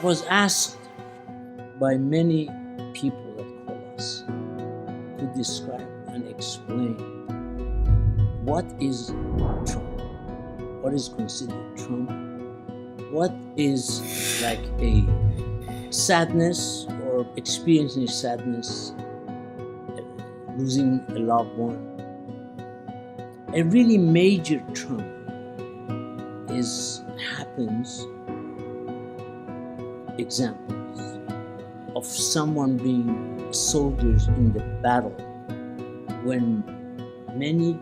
was asked by many people that call us to describe and explain what is trauma, what is considered trauma, what is like a sadness or experiencing sadness, losing a loved one. A really major trauma happens, examples of someone being soldiers in the battle when many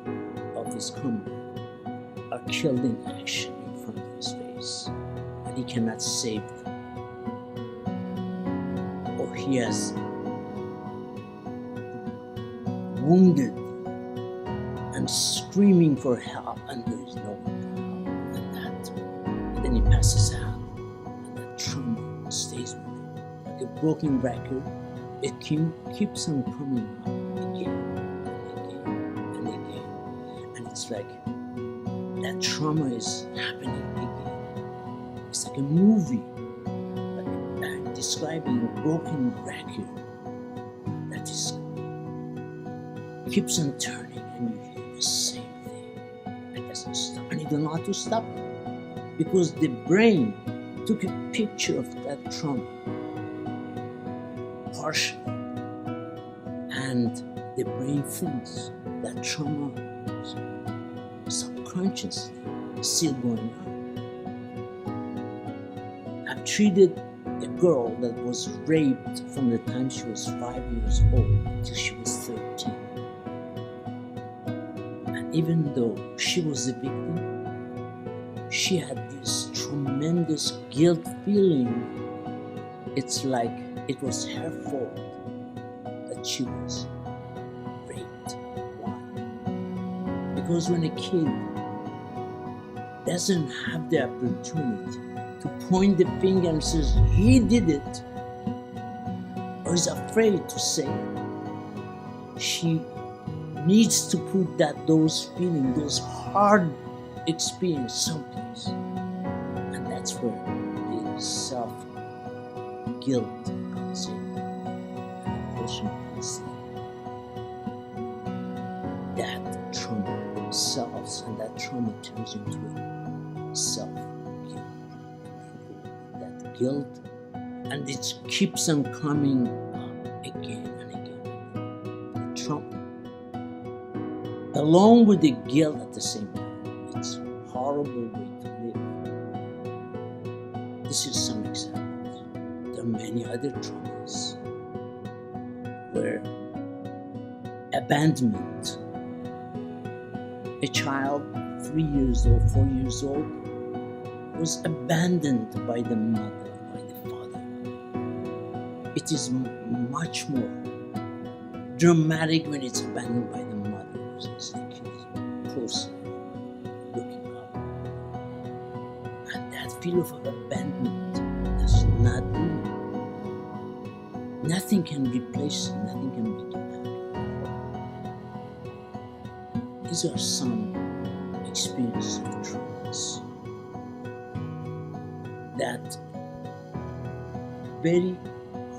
of his comrades are killed in action in front of his face and he cannot save them, or he has wounded and screaming for help and there is no one to help, and then he passes out and that trauma stays with him like a broken record. It keeps on coming up again and again and again, and it's like that trauma is happening again. It's like a movie, like I'm describing a broken record that keeps on turning and you hear the same thing. It doesn't stop, and you don't know how to stop it because the brain took a picture of that trauma partially, and the brain thinks that trauma subconsciously is still going on. I've treated a girl that was raped from the time she was 5 years old until she was 13. And even though she was the victim, she had this tremendous guilt feeling. It's like it was her fault that she was raped. Why? Because when a kid doesn't have the opportunity to point the finger and says he did it, or is afraid to say it, she needs to put those feelings, those hard experience someplace, and that's where the self-guilt comes in, and the person feels that trauma themselves, and that trauma turns into a self-guilt, that guilt, and it keeps on coming up again and again. The trauma, along with the guilt at the same time, it's a horrible way to live. This is some examples. There are many other traumas where abandonment, a child 3 years old, 4 years old, was abandoned by the mother, by the father. It is much more dramatic when it's abandoned by the mother versus the kids closely looking up. And that feel of abandonment does not do it. Nothing can replace it, nothing can make it happy. These are some experiences of traumas that very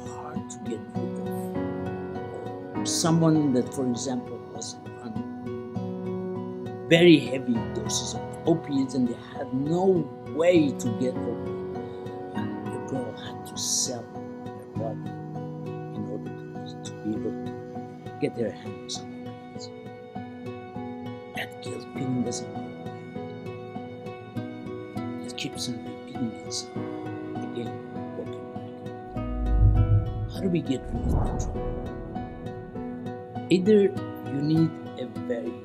hard to get rid of. Someone that, for example, was on very heavy doses of opiates and they had no way to get opiates, and the girl had to sell her body in order to be able to get their hands on opiates. That guilt feeling doesn't go away. It keeps on repeating itself again, broken back. How do we get rid of that trauma? Either you need a very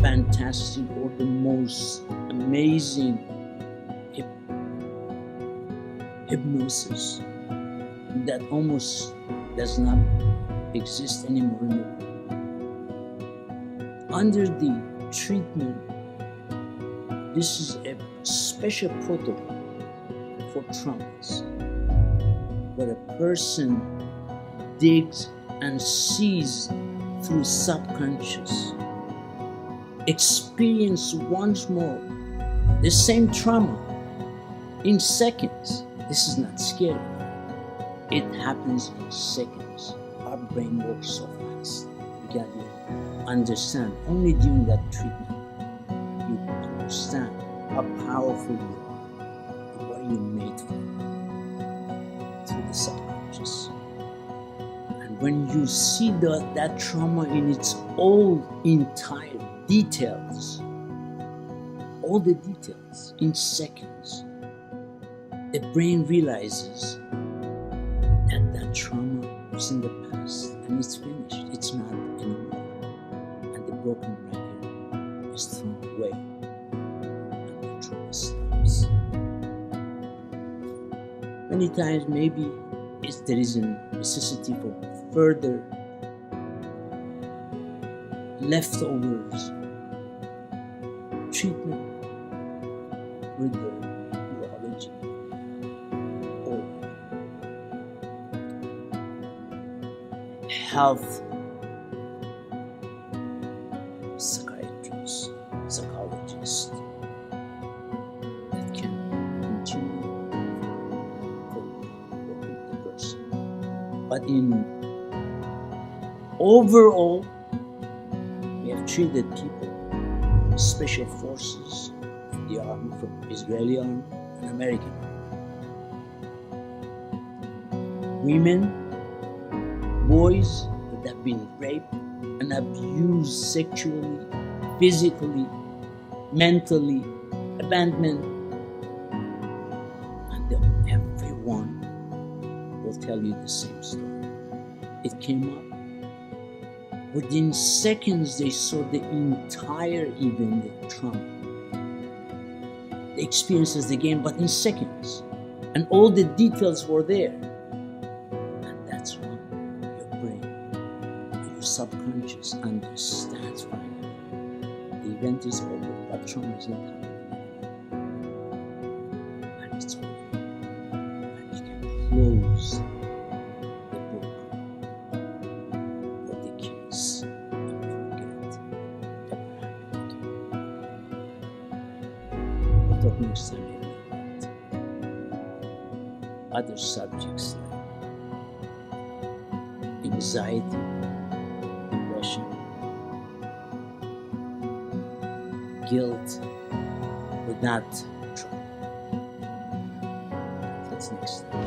fantastic or the most amazing hypnosis that almost does not exist anymore in the world. Under the treatment, this is a special protocol for traumas, where a person digs and sees through subconscious, experience once more the same trauma in seconds. This is not scary. It happens in seconds. Our brain works so fast. You gotta understand. Only during that treatment you understand how powerful you are and what you're made for through the subconscious. And when you see that trauma in its all entire details, all the details in seconds, the brain realizes that trauma was in the past and it's finished. It's not anymore. And the broken record is thrown away and the trauma stops. Many times maybe there is a necessity for further leftovers treatment with the urology or health psychiatrist, psychologist that can continue for working with the person. But in overall, we have treated people, special forces, the army, from Israeli army and American army. Women, boys that have been raped and abused sexually, physically, mentally, abandonment, and everyone will tell you the same story. It came up. Within seconds, they saw the entire event, the trauma, the experiences, the game, but in seconds. And all the details were there. And that's when your brain, your subconscious understands finally. The event is over, that trauma is not happening anymore. And it's over. And you can close the book or the case and forget ever happened again. We'll talk next time maybe about other subjects like anxiety, depression, guilt without trauma. That's next time.